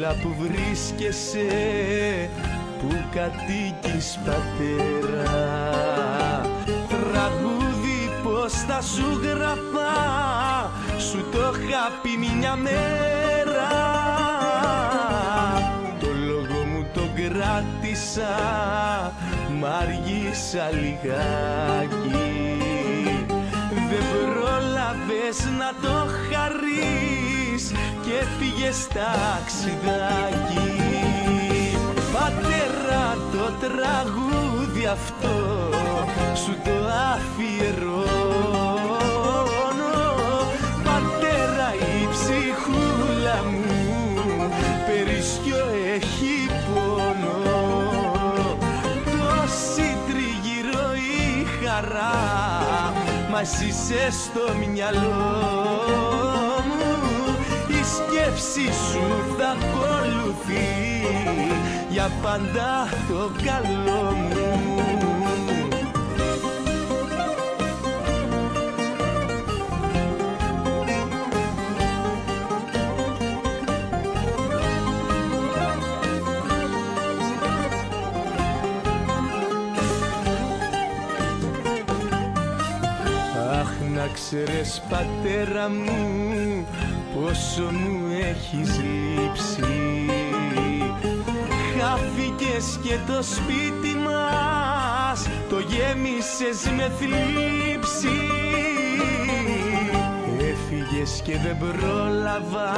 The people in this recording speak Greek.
τώρα που βρίσκεσαι, που κατοικείς πατέρα, τραγούδι πως θα σου γραφά, σου το είχα πει μια μέρα. Το λόγο μου το κράτησα, μ' αργήσα λιγάκι. Δεν πρόλαβες να το χαρείς και φύγες ταξιδάκι. Πατέρα, το τραγούδι αυτό σου το αφιερώνω. Πατέρα, η ψυχούλα μου περισσιό έχει πόνο. Τόση τριγύρω η χαρά, μα εσύ είσαι στο μυαλό μου. Η σκέψη σου θα ακολουθεί για πάντα το καλό μου. Αχ, να ξέρεις πατέρα μου πόσο μου έχεις λείψει. Χάθηκες και το σπίτι μας το γέμισες με θλίψη. Έφυγες και δεν πρόλαβα